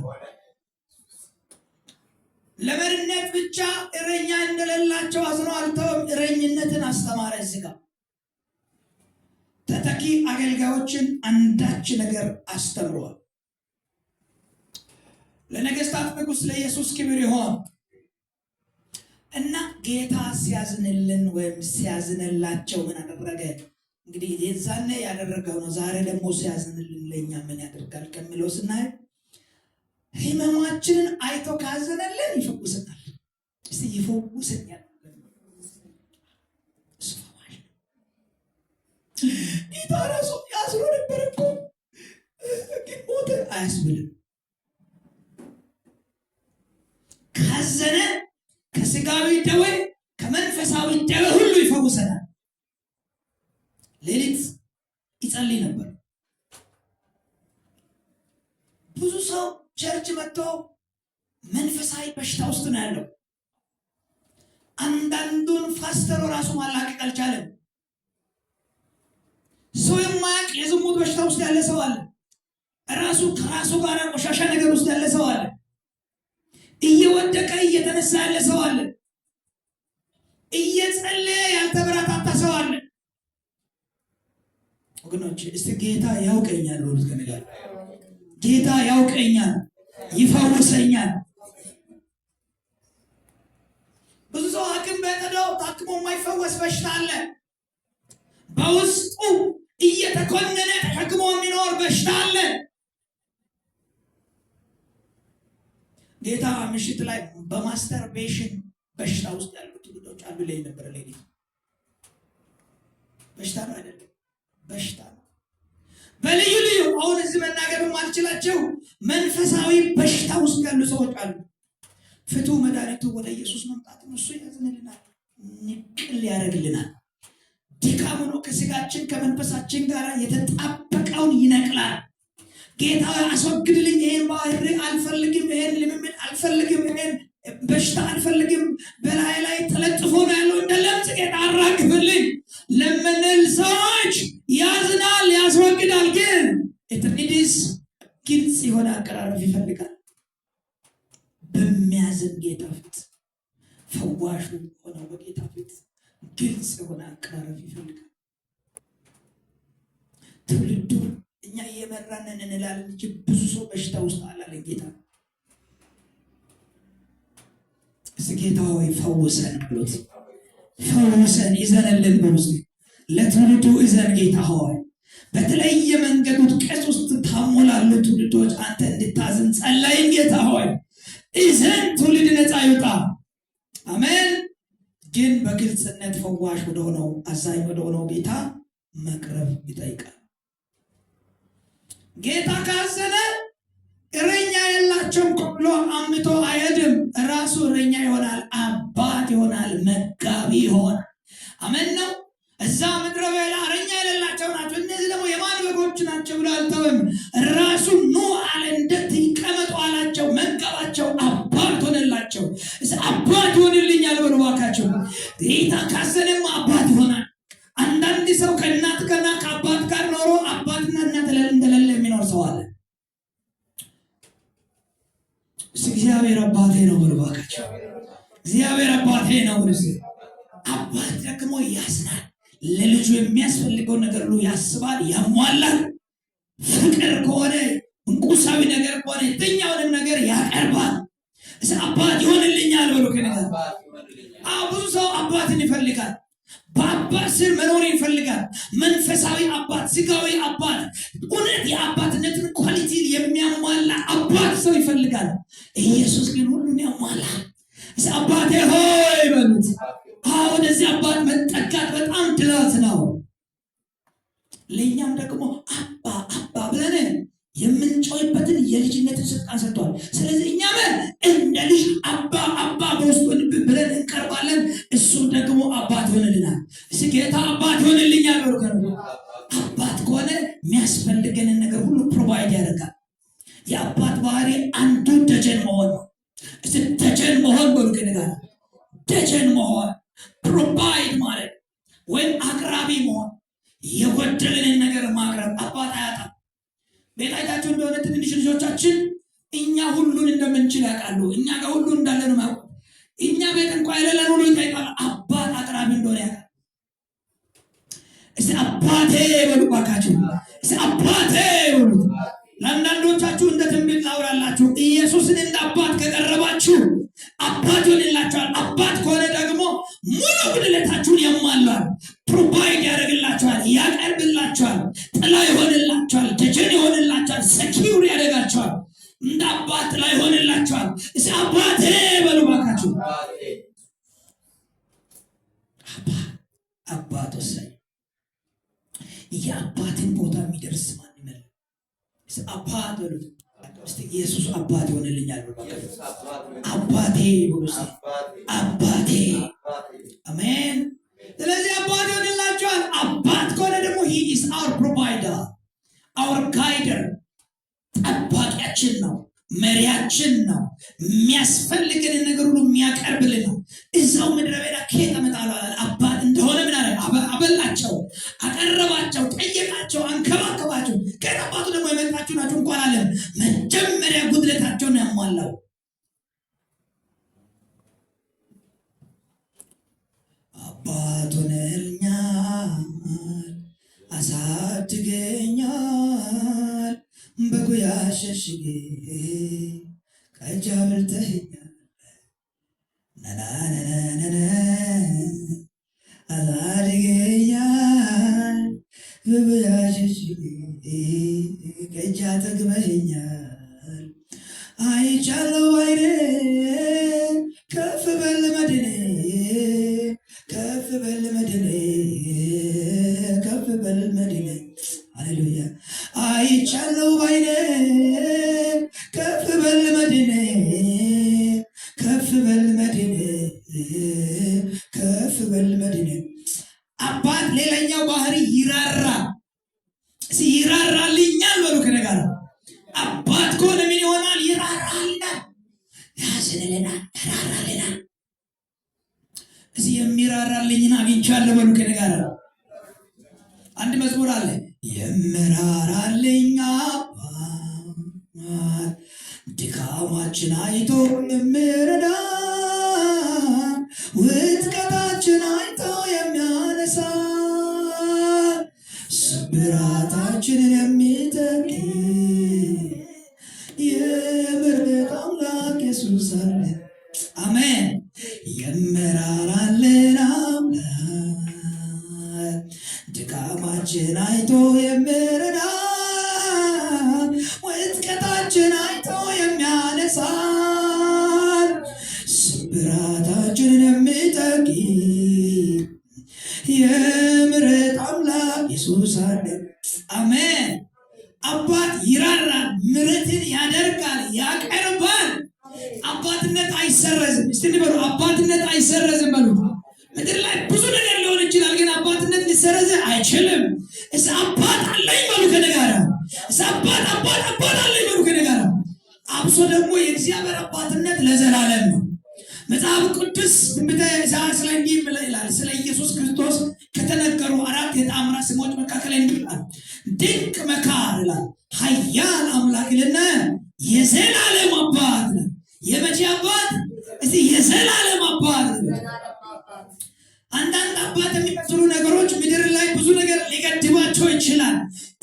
ለመሪነት ብቻ እረኛ እንደሌላቸው አዝኖ አልተውም። እረኝነትን አስተማረ። እዚህ ጋር ተተኪ አገልጋዮችን አንዳች ነገር አስተምሯል። ለነገስታት ንጉሥ ለኢየሱስ ክብር ይሆን እና ጌታ ሲያዝንልን ወይም ሲያዝንላቸው ምን አደረገ? እንግዲህ የዛኔ ያደረገው ነው። ዛሬ ደግሞ ሲያዝንልን ለእኛ ምን ያደርጋል ከሚለው ስናይ ህመማችንን አይቶ ካዘነልን ይፈውሰናል። እስቲ ይፈውሰኛል አያስብልም። ካዘነ ከስጋዊ ደዌ ከመንፈሳዊ ደዌ ሁሉ ይፈውሰናል። ሌሊት ይጸልይ ነበር። ብዙ ሰው ቸርች መጥቶ መንፈሳዊ በሽታ ውስጥ ነው ያለው። አንዳንዱን ፓስተሩ ራሱ ማላቀቅ አልቻለም። ሰው የማያውቅ የዝሙት በሽታ ውስጥ ያለ ሰው አለ። ራሱ ከራሱ ጋር ቆሻሻ ነገር ውስጥ ያለ ሰው አለ። እየወደቀ እየተነሳ ያለ ሰው አለ። እየጸለየ ያልተበረታታ ሰው አለ። ወገኖች እስቲ ጌታ ያውቀኛል ብሉት ከነጋር ጌታ ያውቀኛል፣ ይፈውሰኛል። ብዙ ሰው ሐኪም በተደው ታክሞ የማይፈወስ በሽታ አለ። በውስጡ እየተኮነነ ተሸክሞ የሚኖር በሽታ አለ። ጌታ ምሽት ላይ በማስተርቤሽን በሽታ ውስጥ ያሉት ልጆች አሉ ላይ ነበር። ሌሊት በሽታ ነው አይደለም፣ በሽታ ነው። በልዩ ልዩ አሁን እዚህ መናገር ማልችላቸው መንፈሳዊ በሽታ ውስጥ ያሉ ሰዎች አሉ። ፍቱ መድኃኒቱ ወደ ኢየሱስ መምጣት ነው። እሱ ያዝንልናል፣ ንቅል ያደርግልናል። ድካም ሆኖ ከስጋችን ከመንፈሳችን ጋር የተጣበቀውን ይነቅላል። ጌታ አስወግድልኝ፣ ይሄን ባህሪ አልፈልግም፣ ይሄን ልምምድ አልፈልግም፣ ይሄን በሽታ አልፈልግም፣ በላይ ላይ ተለጥፎ ነው ያለው እንደ ለምጽ ጌታ አራግፍልኝ ለምንል ሰዎች ያዝናል፣ ያስወግዳል። ግን ኢትስ ግልጽ የሆነ አቀራረብ ይፈልጋል። በሚያዝን ጌታ ፊት ፈዋሹ ሆነው በጌታ ፊት ግልጽ የሆነ አቀራረብ ይፈልጋል። ትውልዱ እኛ እየመራንን እንላለን እንጂ ብዙ ሰው በሽታ ውስጥ አላለን። ጌታ ጌታ ሆይ ፈውሰን ብሎት ፈውሰን ይዘንልን ብሎት ለትውልዱ እዘን ጌታ ሆይ በተለየ መንገድ ውድቀት ውስጥ ታሞላሉ ትውልዶች አንተ እንድታዝን ጸለይን። ጌታ ሆይ እዘን ትውልድ ነፃ ይውጣ። አሜን። ግን በግልጽነት ፈዋሽ ወደሆነው አዛኝ ወደሆነው ጌታ መቅረብ ይጠይቃል። ጌታ ካዘነ እረኛ የላቸውም ብሎ አምቶ አይሄድም። ራሱ እረኛ ይሆናል፣ አባት ይሆናል፣ መጋቢ ይሆናል። አሜን ነው። እዛ ምድረ በዳ እረኛ የሌላቸው ናቸው፣ እነዚህ ደግሞ የማን በጎች ናቸው ብሎ አልተወም። ራሱ ኑ አለ፣ እንደት ይቀመጡ አላቸው፣ መገባቸው፣ አባት ሆነላቸው። አባት ይሆንልኛል በሉ እባካቸው። ጌታ ካዘነም አባት ይሆናል። አንዳንድ ሰው ከእናት ጋርና ከአባት ጋር ኖሮ አባትና እናት እንደሌለ የሚኖር ሰው አለ። እግዚአብሔር አባቴ ነው በሉ እባካቸው። እግዚአብሔር አባቴ ነው። አባት ደግሞ ያዝናል። ለልጁ የሚያስፈልገው ነገር ሁሉ ያስባል፣ ያሟላል። ፍቅር ከሆነ እንቁሳዊ ነገር ከሆነ የትኛውንም ነገር ያቀርባል። አባት ይሆንልኛል በሉ ከነገር ብዙ ሰው አባትን ይፈልጋል። በአባት ስር መኖር ይፈልጋል። መንፈሳዊ አባት፣ ስጋዊ አባት፣ እውነት የአባትነትን ኳሊቲ የሚያሟላ አባት ሰው ይፈልጋል። ኢየሱስ ግን ሁሉን ያሟላል። አባቴ ሆይ በሉት። ወደዚህ አባት መጠጋት በጣም ድላት ነው። ለእኛም ደግሞ አባ አባ ብለን የምንጮይበትን የልጅነትን ስልጣን ሰጥቷል። ስለዚህ እኛም እንደ ልጅ አባ አባ በውስጡ ብለን እንቀርባለን። እሱም ደግሞ አባት ይሆንልናል። ጌታ አባት ይሆንልኛል። አባት ከሆነ የሚያስፈልገንን ነገር ሁሉ ፕሮቫይድ ያደርጋል። የአባት ባህሪ አንዱ ደጀን መሆን ነው። ደጀን መሆን በሉ ከነጋር ደጀን መሆን ፕሮቫይድ ማለት ወይም አቅራቢ መሆን፣ የጎደለንን ነገር ማቅረብ። አባት አያጣም። ቤታችን እንደሆነ ትንሽ ልጆቻችን እኛ ሁሉን እንደምንችል ያውቃሉ። እኛ ጋር ሁሉ እንዳለ ነው ማለት። እኛ ቤት እንኳን የሌለን ሁሉ ይጠይቃሉ። አባት አቅራቢ እንደሆነ ያውቃል። አባቴ በሉ እባካችሁ፣ አባቴ በሉ። ለአንዳንዶቻችሁ እንደ ትንቢት ላውራላችሁ። ኢየሱስን እንደ አባት ከቀረባችሁ አባት ይሆንላችኋል። አባት ከሆነ ደግሞ ሙሉ ጉድለታችሁን ያሟላል፣ ፕሮቫይድ ያደርግላችኋል፣ ያቀርብላችኋል፣ ጥላ ይሆንላችኋል፣ ደጀን ይሆንላችኋል፣ ሰኪውር ያደርጋችኋል። እንደ አባት ጥላ ይሆንላችኋል። አባቴ በሉ እባካችሁ። አባት ወሳኝ። የአባትን ቦታ የሚደርስ ማን ይመል? አባት በሉት። እስቲ ኢየሱስ አባት ይሆንልኛል ብሎ አባቴ ብሎ አባቴ አሜን። ስለዚህ አባት ይሆንላችኋል። አባት ከሆነ ደግሞ he is our provider, our guider፣ ጠባቂያችን ነው፣ መሪያችን ነው፣ የሚያስፈልገን ነገር ሁሉ የሚያቀርብልን ነው። እዛው ምድረ በዳ ከየት አመጣለሁ አባት እንደሆነ ምን አለ? አበላቸው፣ አቀረባቸው፣ ጠየቃቸው፣ አንከባከባቸው። ከአባቱ ደግሞ የመጣችሁ ናችሁ እንኳን አለ መጀመሪያ ጉድለታቸውን ያሟላው። አባት ሆነኛል፣ አሳድገኛል፣ በጉያ ሸሽጌ ከእጅ አብልተኸኛል፣ ነናነነነ አሳድገኛል፣ በጉያ ሸሽጌ ከእጅ አጠግበኸኛል። አይቻለሁ አይኔ ከፍ በል መድኔ፣ ከፍ በል መድኔ፣ ከፍ በል መድኔ። ሃሌሉያ። አይቻለሁ አይኔ ከፍ በል መድኔ፣ ከፍ በል መድኔ፣ ከፍ በል መድኔ። አባት ሌላኛው ባህሪ ይራራ። ይራራልኛል በሉ ከነጋር አባት ከሆነ ምን ይሆናል? ይራራልናል፣ ያዝንልናል፣ ይራራልናል። እዚህ የሚራራልኝን አግኝቻለሁ በሉ ከነጋር። አንድ መዝሙር አለ፣ የምራራልኝ አባት ድካማችን አይቶ የሚረዳ፣ ውድቀታችን አይቶ የሚያነሳ፣ ስብራታችንን የሚጠግን የምሕረት አምላክ ኢየሱስ አለ። አሜን። የምራራልን አምላክ ድካማችን አይቶ የሚረዳ፣ ውድቀታችን አይቶ የሚያነሳ፣ ስብራታችንን የሚጠግን የምሕረት አምላክ ኢየሱስ አለ። አሜን። አባት ይራራል፣ ምሕረትን ያደርጋል፣ ያቀርባል። አባትነት አይሰረዝም። እስቲ ንበሩ፣ አባትነት አይሰረዝም በሉ። ምድር ላይ ብዙ ነገር ሊሆን ይችላል፣ ግን አባትነት ሊሰረዝ አይችልም። እስ አባት አለኝ በሉ ከነጋራ። እስ አባት አለኝ በሉ ከነጋራ። አብሶ ደግሞ የእግዚአብሔር አባትነት ለዘላለም ነው። መጽሐፍ ቅዱስ ትንቢተ ኢሳይያስ ላይ እንዲህ ይላል፣ ስለ ኢየሱስ ክርስቶስ ከተነገሩ 4 የጣምራ ስሞች መካከል እንዲህ ይላል፣ ድንቅ መካር ይላል፣ ኃያል አምላክ ይልና የዘላለም አባት ነው። የመቼ አባት? እዚህ የዘላለም አባት ነው። አንዳንድ አባት የሚመስሉ ነገሮች ምድር ላይ ብዙ ነገር ሊገድባቸው ይችላል።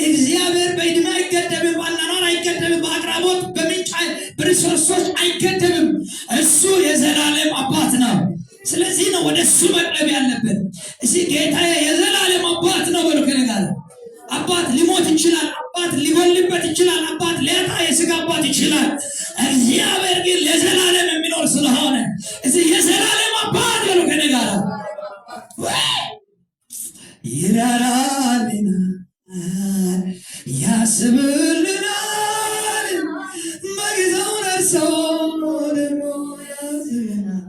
እግዚአብሔር በዕድሜ አይገደብም፣ በአኗኗር አይገደብም፣ በአቅራቦት በምንጭ በሪሶርሶች አይገደብም። እሱ የዘላለም አባት ነው። ስለዚህ ነው ወደ እሱ መቅረብ ያለብን። እዚህ ጌታዬ የዘላለም አባት ነው በሉ ከነጋር። አባት ሊሞት ይችላል፣ አባት ሊጎልበት ይችላል፣ አባት ሊያጣ የስጋ አባት ይችላል። እግዚአብሔር ግን ለዘላለም የሚኖር ስለሆነ እዚህ የዘላለም አባት በሉ ከነጋር። ይራራልናል፣ ያስብልናል፣ በጊዜው ደርሶ ደግሞ ያስብልናል።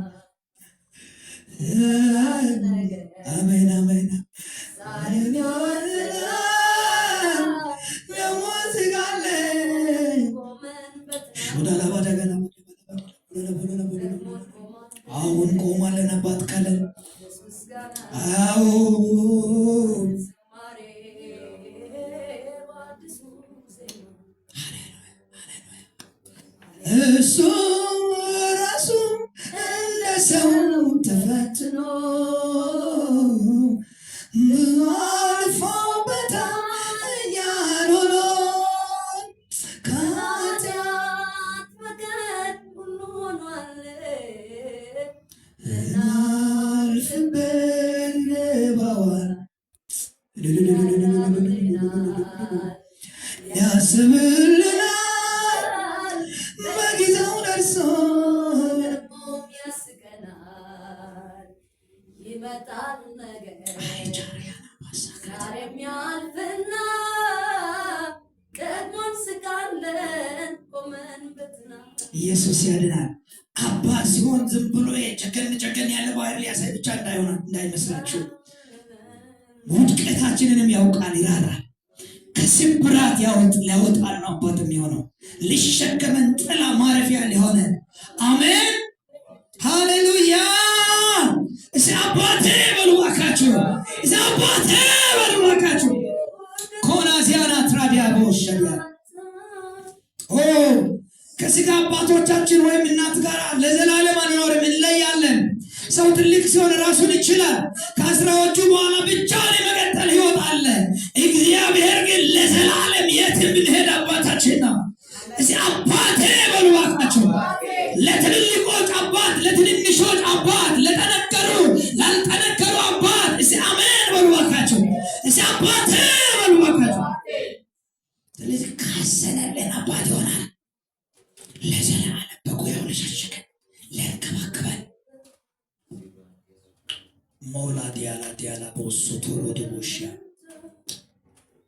አሜን አሜን። አሁን ቆማለን አባት ካለን አዎ እሱ ራሱ እንደ ሰው ተፈትኖ አልፎበታል እኛን ሆኖ ከኃጢአት በቀር ሁሉ ሆኗል። እናልፍበት ገባዋል ያስብልናል በጊዜው ደርሶ ያስቀናል። ይመጣል ነገር ዛሬም ያልፍና ደግሞን ስቃለን ቆመን ኢየሱስ ያድናል። አባት ሲሆን ዝም ብሎ ጨከን ያለ ባህሪ ሊያሳይ ብቻ እንዳይመስላችሁ። ውድቀታችንንም ያውቃል፣ ይራራል። ከስብራት ሊያወጣል ነው አባት የሚሆነው። ሊሸከመን ጥላ ማረፊያ ሊሆነ። አሜን ሃሌሉያ። እስኪ አባቴ በሉ እባካችሁ፣ እስኪ አባቴ በሉ እባካችሁ። ኮናዚያና ትራቢያ በወሸቢያ ከስጋ አባቶቻችን ወይም እናት ጋር ለዘላለም አንኖርም፣ እንለያለን። ሰው ትልቅ ሲሆን ራሱን ይችላል። ከአስራዎቹ በኋላ ብቻውን የመቀጠል ህይወት አለ። እግዚአብሔር ግን ለዘላለም የትም ብንሄድ አባታችን ነው። እስኪ አባቴ በሉ እባካችሁ። ለትልልቆች አባት፣ ለትንንሾች አባት፣ ለጠነከሩ ላልጠነከሩ አባት። እስኪ አሜን በሉ እባካችሁ። እስኪ አባቴ በሉ እባካችሁ። ስለዚህ ካዘነልን አባት ይሆናል። ለዘላለም በጉያው ሊሸሽገን ሊያንከባክበን። ሞላ ዲያላ በወሶቶሮ ደቦሻ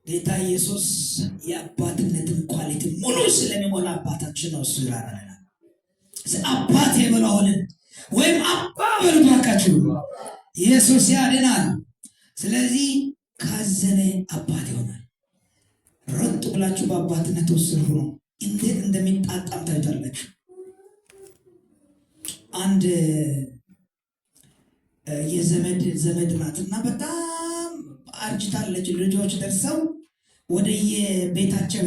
ጌታ ኢየሱስ የአባትነትን ኳሊቲ ሙሉ ስለሚሞላ አባታችን ነው። እሱ ይራራናል። አባቴ ብለውልን ወይም አባ በሉ እባካችሁ። ኢየሱስ ያድናል። ስለዚህ ካዘነ አባት ይሆናል። ሮጥ ብላችሁ በአባትነት ወስኑ ነው። እንዴት እንደሚጣጣም ታዩታላችሁ። አንድ የዘመድ ናትና በጣም አርጅታለች። ልጆች ደርሰው ወደ የቤታቸው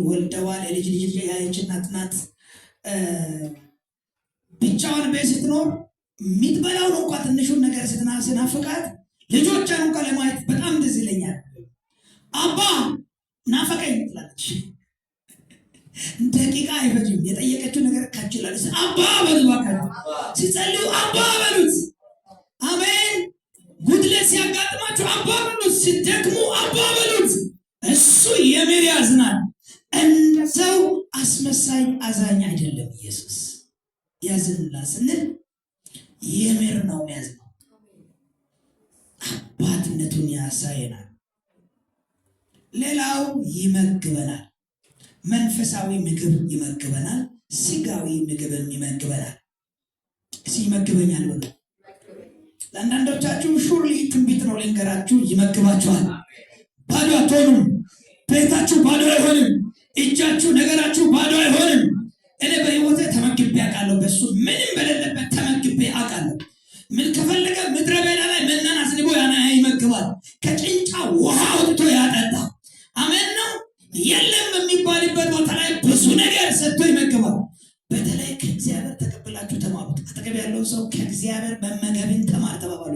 ወልደዋል። የልጅ ልጅ ያየች እናት ናት። ብቻዋን ቤት ስትኖር የሚትበላውን እንኳ ትንሹን ነገር ስናፍቃት ልጆቿን እንኳ ለማየት በጣም ደስ ይለኛል። አባ ናፈቀኝ ትላለች። ደቂቃ አይፈጅም። የጠየቀችው ነገር ካችላለች። አባ በሉ እባካችሁ። ሲጸልዩ አባ በሉት። አሜን። ጉድለት ሲያጋጥማችሁ አባ በሉት። ሲደክሙ አባ በሉት። እሱ የምር ያዝናል። እንደ ሰው አስመሳይ አዛኝ አይደለም። ኢየሱስ ያዝንላ ስንል የምር ነው የሚያዝነው። አባትነቱን ያሳየናል። ሌላው ይመግበናል። መንፈሳዊ ምግብ ይመግበናል። ስጋዊ ምግብም ይመግበናል። ይመግበኛል ብሎ ለአንዳንዶቻችሁ ሹርሊ ትንቢት ነው ልንገራችሁ፣ ይመግባችኋል። ባዶ አትሆኑም። ቤታችሁ ባዶ አይሆንም። እጃችሁ ነገራችሁ ባዶ አይሆንም። እኔ በህይወቴ ተመግቤ አውቃለሁ። በሱ ምንም በሌለበት ተመግቤ አውቃለሁ። ምን ከፈለገ ምድረ በዳ ላይ መናን አስንቦ ይመግባል። ከጭንጫ ውሃ አውጥቶ ያጠጣ። አሜን ነው። የለም የሚባልበት ቦታ ላይ ብዙ ነገር ሰጥቶ ይመግባል። በተለይ ከእግዚአብሔር ተቀብላችሁ ተማሩት። አጠገብ ያለው ሰው ከእግዚአብሔር መመገብን ተማር ተባባሉ።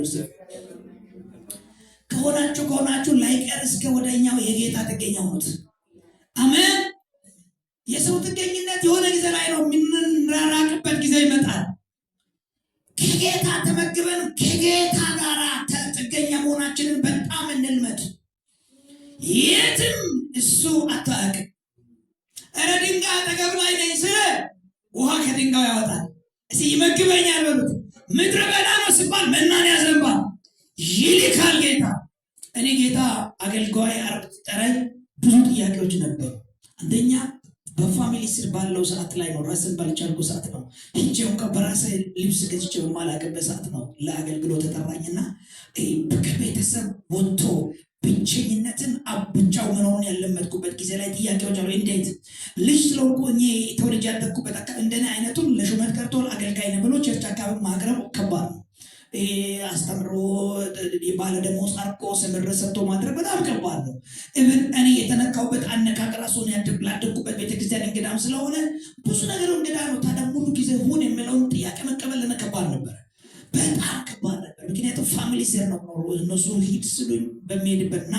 ከሆናችሁ ላይቀር እስከ ወደኛው የጌታ ጥገኛ ሆኑት። አሜን። የሰው ጥገኝነት የሆነ ጊዜ ላይ ነው። የምንራራቅበት ጊዜ ይመጣል። ከጌታ ተመግበን ከጌታ ጋር ጥገኛ መሆናችንን በጣም እንልመድ። የትም እሱ አታውቅም። እረ ድንጋይ አጠገብ ላይ ነኝ ስለ ውሃ ከድንጋዩ ያወጣል። እስኪ ይመግበኛል በሉት። ምድረ በዳ ነው ሲባል መናን ያዘንባል። ይልካል ጌታ። እኔ ጌታ አገልጋይ ጠረኝ ብዙ ጥያቄዎች ነበሩ። አንደኛ በፋሚሊ ስር ባለው ሰዓት ላይ ነው። ራስን ባልቻልኩ ሰዓት ነው። ሂጄው በራሴ ልብስ ገዝቼው የማላውቅበት ሰዓት ነው ለአገልግሎት ተጠራኝና ከቤተሰብ ወጥቶ ብቸኝነትን ብቻው መኖሩን ያለመድኩበት ጊዜ ላይ ጥያቄዎች አሉ። እንዴት ልጅ ስለሆንኩ እኔ ተወልጄ ያደግኩበት አካባቢ እንደኔ አይነቱን ለሹመት ቀርቶ አገልጋይ ነው ብሎ ቸርች አካባቢ ማቅረብ ከባድ ነው። አስተምሮ ባለ ደሞዝ አርቆ ስምር ሰጥቶ ማድረግ በጣም ከባድ ነው። እብን እኔ የተነካውበት አነቃቀር ራሱን ያደግኩበት ቤተክርስቲያን እንግዳም ስለሆነ ብዙ ነገር እንግዳ ነው። ታዲያ ሙሉ ጊዜ ሁን የሚለውን ጥያቄ መቀበል ለነ ከባድ ነበር፣ በጣም ከባድ ነበር። ምክንያቱም ፋሚሊ ስር ነው ኖሮ እነሱ ሂድ ስሉኝ በሚሄድበትና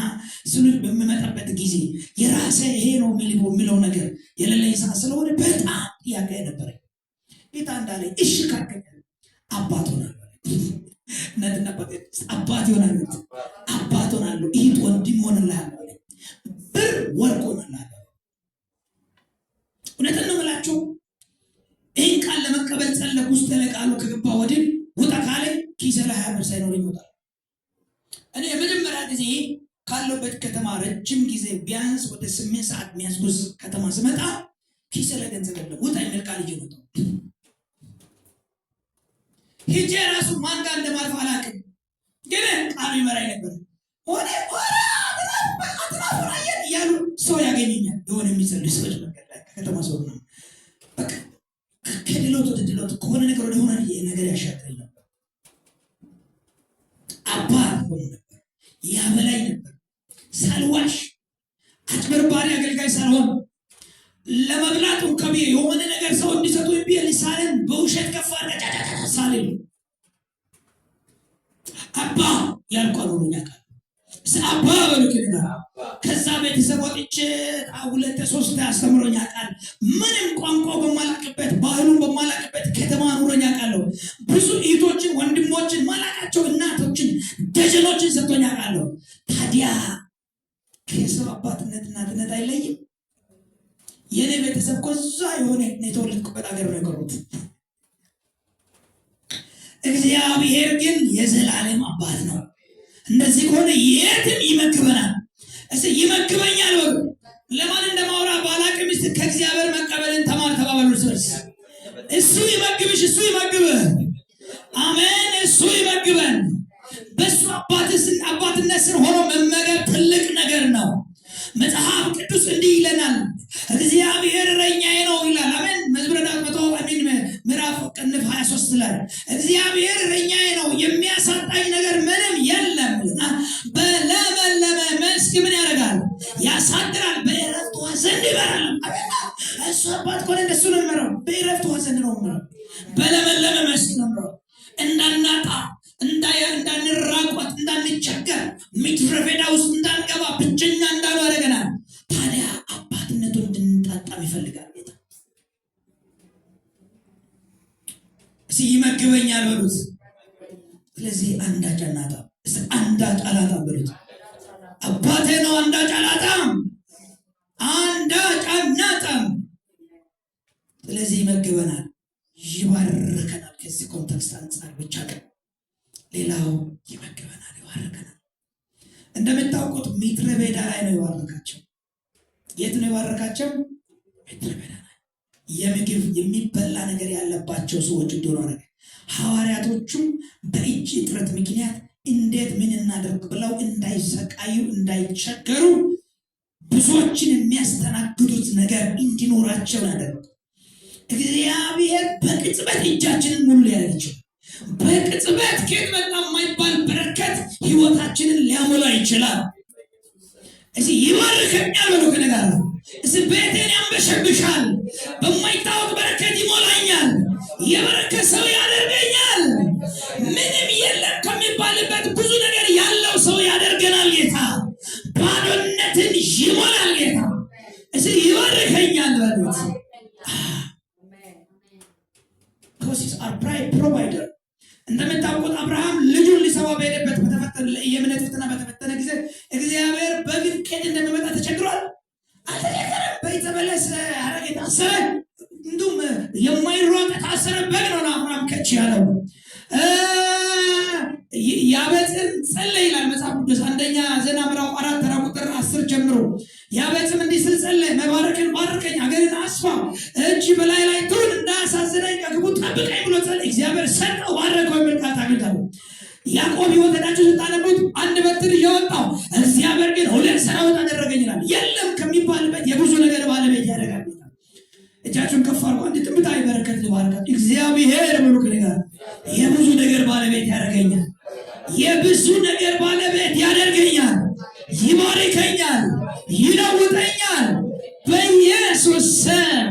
ስሉኝ በሚመጣበት ጊዜ የራሴ ይሄ ነው የሚለው ነገር የሌለኝ ሰዓት ስለሆነ በጣም ጥያቄ ነበረ። ጌታ እንዳለ እሺ ካከለ አባት ሆናለሁ እናትና አባት ይሆናሉ። አባት ሆናለሁ። ይሄት ወንድም ሆነላለሁ። ብር ወርቅ ሆነላለሁ። እውነትን ነው የምላችሁ። ይህን ቃል ለመቀበል ጸለቅ ውስጥ ተለቃሉ ከገባ ወዲህ ውጣ ካለ ኪሴ ላይ 20 ብር ሳይኖር ይወጣል። እኔ የመጀመሪያ ጊዜ ካለበት ከተማ ረጅም ጊዜ ቢያንስ ወደ 8 ሰዓት የሚያስጉዝ ከተማ ስመጣ ኪስ ላይ ገንዘብ የለም ውጣ የሚል ቃል ይዤ መጣሁ። ሄጄ ራሱ ማን ጋር እንደማልፍ አላውቅም፣ ግን ቃሉ ይመራኝ ነበር። ሆነ አትናፍራየን እያሉ ሰው ያገኘኛል። የሆነ የሚጸልዩ ሰዎች መንገድ ላይ ከተማ ሰው ነው። በቃ ከድሎት ወደ ድሎት ከሆነ ነገር ወደ ሆነ ነገር ያሻግረኝ ነበር። አባት ሆኖ ነበር፣ ያበላኝ ነበር። ሳልዋሽ አጭበርባሪ አገልጋይ ሳልሆን ለመብላት እንከብ የሆነ ነገር ሰው እንዲሰጡ ቢል ሳለን በውሸት ከፋለ ሳለን አባ ያልኳሉ ያቃል አባ በልከና ከዛ ቤተሰብ ወጥቼ 2-3 አስተምሮኛ ቃል ምንም ቋንቋ በማላቅበት ባህሉን በማላቅበት ከተማ ኑሮኛ ቃለው ብዙ እህቶችን ወንድሞችን ማላቃቸው እናቶችን ደጀኖችን ሰጥቶኛ ቃለው። ታዲያ ከሰው አባትነት እናትነት አይለይም። የኔ ቤተሰብ ኮዛ የሆነ የተወለድኩበት ሀገር ነው የቀሩት። እግዚአብሔር ግን የዘላለም አባት ነው። እንደዚህ ከሆነ የትም ይመግበናል። ይመግበኛል ወግ ለማን እንደማውራ ባላቅም ከእግዚአብሔር መቀበልን ተማር ተባባሉ። እሱ ይመግብሽ፣ እሱ ይመግብህ። አሜን። እሱ ይመግበን። በሱ አባትነት ስር ሆኖ መመገብ ትልቅ ነገር ነው። መጽሐፍ ቅዱስ እንዲህ ይለናል፣ እግዚአብሔር እረኛዬ ነው ይላል። አሜን። መዝሙረ ዳዊት ምዕራፍ ቅንፍ 23 ላይ እግዚአብሔር እረኛዬ ነው የሚያሳጣኝ ነገር ምንም የለም። በለመለመ መስክ ምን ያደርጋል? ያሳድራል። በእረፍት ውኃ ዘንድ ይመራል። እሱ አባት ከሆነ እንደሱ ነው የሚመራው። በእረፍት ውኃ ዘንድ ነው የሚመራው። በለመለመ መስክ ነው የሚመራው። እንዳናጣ እንዳንራቆት እንዳንቸገር ምድረ በዳ ውስጥ እንዳንገባ ብቸኛ እንዳሉ ያደርገናል። ታዲያ አባትነቱን እንድንጣጣም ይፈልጋል ጌታ። ይመግበኛል በሉት። ስለዚህ አንዳች አናጣም። አንዳች አላጣም በሉት። አባቴ ነው፣ አንዳች አላጣም፣ አንዳች አናጣም። ስለዚህ ይመግበናል፣ ይባርከናል። ከዚህ ኮንቴክስት አንጻር ብቻ ግን ሌላው ይመግበናል፣ ይባርከናል። እንደምታውቁት ምድረ በዳ ላይ ነው የባረካቸው። የት ነው የባረካቸው? ምድረ በዳ ላይ የምግብ የሚበላ ነገር ያለባቸው ሰዎች እንደሆነ ነገር ሐዋርያቶቹም በእጅ እጥረት ምክንያት እንዴት ምን እናደርግ ብለው እንዳይሰቃዩ እንዳይቸገሩ ብዙዎችን የሚያስተናግዱት ነገር እንዲኖራቸው ያደረጉ እግዚአብሔር በቅጽበት እጃችንን ሙሉ ሊያደርግ በቅጽበት ከየት መጣ የማይባል በረከት ህይወታችንን ሊያሞላ ይችላል። ይባርከኛል ብሎ ከነጋር ቤቴን ያንበሸብሻል፣ በማይታወቅ በረከት ይሞላኛል፣ የበረከት ሰው ያደርገኛል። ምንም የለም ከሚባልበት ብዙ ነገር ያለው ሰው ያደርገናል ጌታ። ባዶነትን ይሞላል ጌታ። ይባርከኛል በሉት። ፕሮቫይደር እንደምታውቁት አብርሃም ልጁን ሊሰዋ በሄደበት የእምነት ፈተና በተፈተነ ጊዜ እግዚአብሔር በግን ከየት እንደሚመጣ ተቸግሯል? አልተቸገረም። በይተመለስ አረግ የታሰረ እንዲሁም የማይሮጥ የታሰረ በግ ነው ለአብርሃም ከች ያለው። ያቤጽም ጸለየ ይላል መጽሐፍ ቅዱስ አንደኛ ዜና ምዕራፍ 4 ተራ ቁጥር 10 ጀምሮ ያቤጽም እንዲህ ሲል ጸለየ፣ መባረክን ባርከኝ፣ ሀገርን አስፋ፣ እጅ በላይ ላይ ትሁን፣ እንዳያሳዝነኝ ከክፉ ጠብቀኝ ብሎ ጸለየ። እግዚአብሔር ሰጠው፣ ባረከው የሚል ቃል ታገኛለህ። ያዕቆብ ሕይወታችሁ ስታነቡት አንድ በትር እያወጣው እግዚአብሔር ግን 2 ሰራዊት አደረገኝ ይላል። የለም ከሚባልበት የብዙ ነገር ባለቤት ያደርጋል። እጃችሁን ከፍ አድርጉ። አንድ ጥምታዊ በረከት ልባርካችሁ። እግዚአብሔር ብሎ ከነጋር የብዙ ነገር ባለቤት ያደርገኛል። የብዙ ነገር ባለቤት ያደርገኛል፣ ይባርከኛል፣ ይለውጠኛል በኢየሱስ ስም።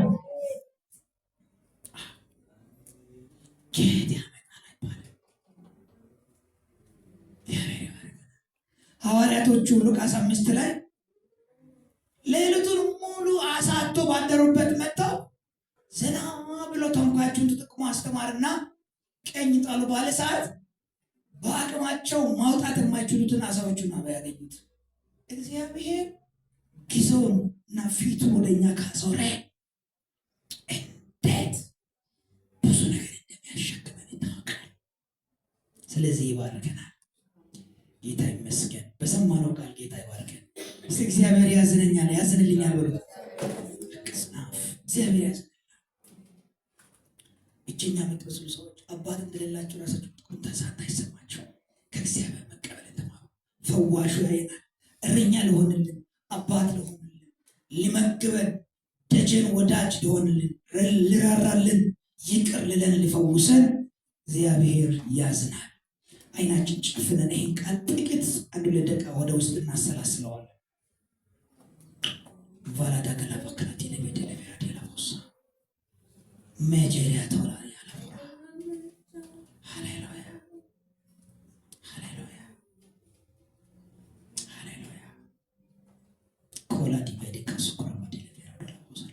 ሐዋርያቶቹ ሉቃስ 5 ላይ ሌሊቱን ሙሉ አሳቶ ባደሩበት መጥተው ዘና ብሎ ተንኳቸውን ተጠቅሞ አስተማርና ቀኝ ጣሉ ባለ ሰዓት በአቅማቸው ማውጣት የማይችሉትን አሳዎቹን ነው ያገኙት። እግዚአብሔር ጊዜውን እና ፊቱን ወደኛ ካዞረ እንዴት ብዙ ነገር እንደሚያሸክመን ይታወቃል። ስለዚህ ይባርከናል። ጌታ ይመስገን። በሰማነው ቃል ጌታ ይባርከን። እግዚአብሔር ያዝነኛል፣ ያዝንልኛል ብሎ እግዚአብሔር ያዝናል። ብቸኛ የምትመስሉ ሰዎች አባት እንደሌላቸው ራሳቸው ቁንጣሳት አይሰማቸው። ከእግዚአብሔር መቀበል ተማሩ። ፈዋሹ ያየናል። እረኛ ለሆንልን አባት ለሆንልን ሊመግበን ደጀን ወዳጅ ሊሆንልን ልራራልን ይቅር ልለን ሊፈውሰን እግዚአብሔር ያዝናል። አይናችን ጨፍነን ይህን ቃል ጥቂት 1-2 ደቂቃ ወደ ውስጥ እናሰላስለዋለን። ቫላዳ ገላበከናት ለቤደለቢያ ዲላቦሳ መጀሪያ ተወላሪ ያለፈራ ሃሌሉያ ሃሌሉያ ሃሌሉያ ኮላዲ በዲካስ ኮራማዲ ለቤራ ዲላቦሳ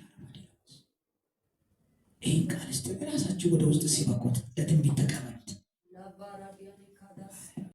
ይህን ቃል እስቲ ራሳችሁ ወደ ውስጥ ሲበቁት ለትንቢት ተቀበሉ።